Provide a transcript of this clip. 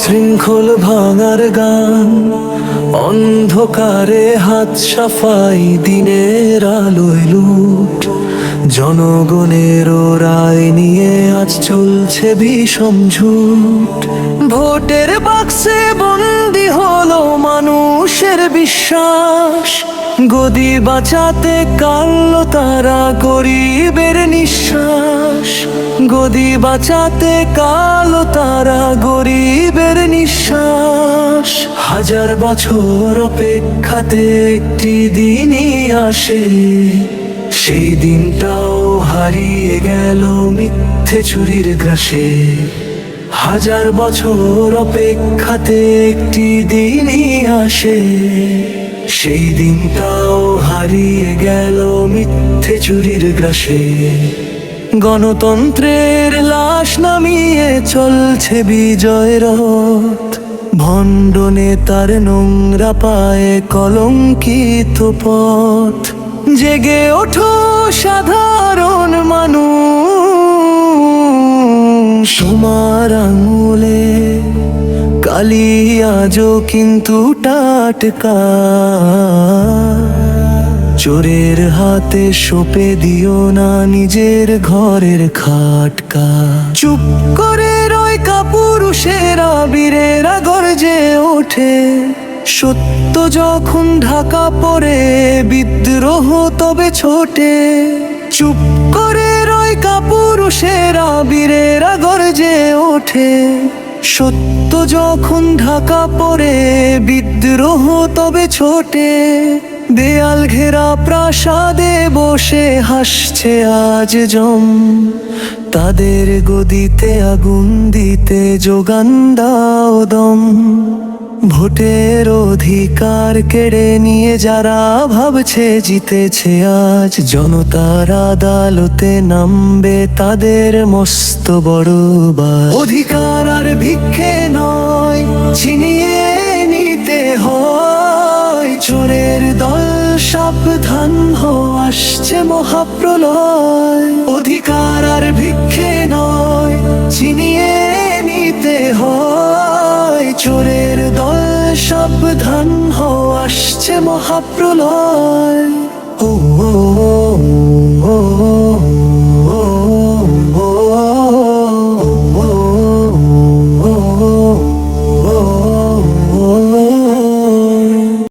শৃঙ্খল ভাঙার গান, অন্ধকারে হাত সাফাই, দিনের আলোয় লুট। জনগণের রায় নিয়ে আজ চলছে বিষম ঝুট। ভোটের বাক্সে বন্দি হলো মানুষের বিশ্বাস। গদি বাঁচাতে কাড়লো তারা গরিবের নিঃশ্বাস। গদি বাঁচাতে কাড়লো তারা গরিবের নিঃশ্বাস। হাজার বছর অপেক্ষাতে একটি দিনই আসে, সেই দিনটাও হারিয়ে গেল মিথ্যে চুরির গ্রাসে। হাজার বছর অপেক্ষাতে একটি দিনই আসে, সেই দিনটাও হারিয়ে গেল মিথ্যে চুরির গ্রাসে। গণতন্ত্রের লাশ নামিয়ে চলছে বিজয় রথ। ভণ্ড নেতার নোংরা পায়ে কলঙ্কিত পথ। জেগে ওঠো সাধারণ মানুষ, তোমার আঙুলে কালি আজও কিন্তু টাটকা। চোরের হাতে সঁপে দিও না নিজের ঘরের খাটকা। চুপ করে রয় কাপুরুষেরা, বীরেরা গর্জে ওঠে। সত্য যখন ঢাকা পড়ে বিদ্রোহ তবে ছোটে। চুপ করে রয় কাপুরুষেরা, বীরেরা গর্জে ওঠে। সত্য যখন ঢাকা পড়ে বিদ্রোহ তবে ছোটে। দেয়াল ঘেরা প্রাসাদে বসে হাসছে আজ জম। তাদের গদিতে আগুন দিতে যোগান দাও দম। ভোটের অধিকার কেড়ে নিয়ে যারা ভাবছে জিতেছে আজ, জনতার আদালতে নামবে তাদের মস্ত বড় বাজ। অধিকার আর ভিক্ষে নয়, ছিনিয়ে নিতে হয়। চোরের দল সাবধান হো, আসছে মহাপ্রলয়। অধিকার আর ভিক্ষে নয়, ছিনিয়ে নিতে হয়। চোরের দল সাবধান হো, আসছে মহাপ্রলয়। ও ও ও ও।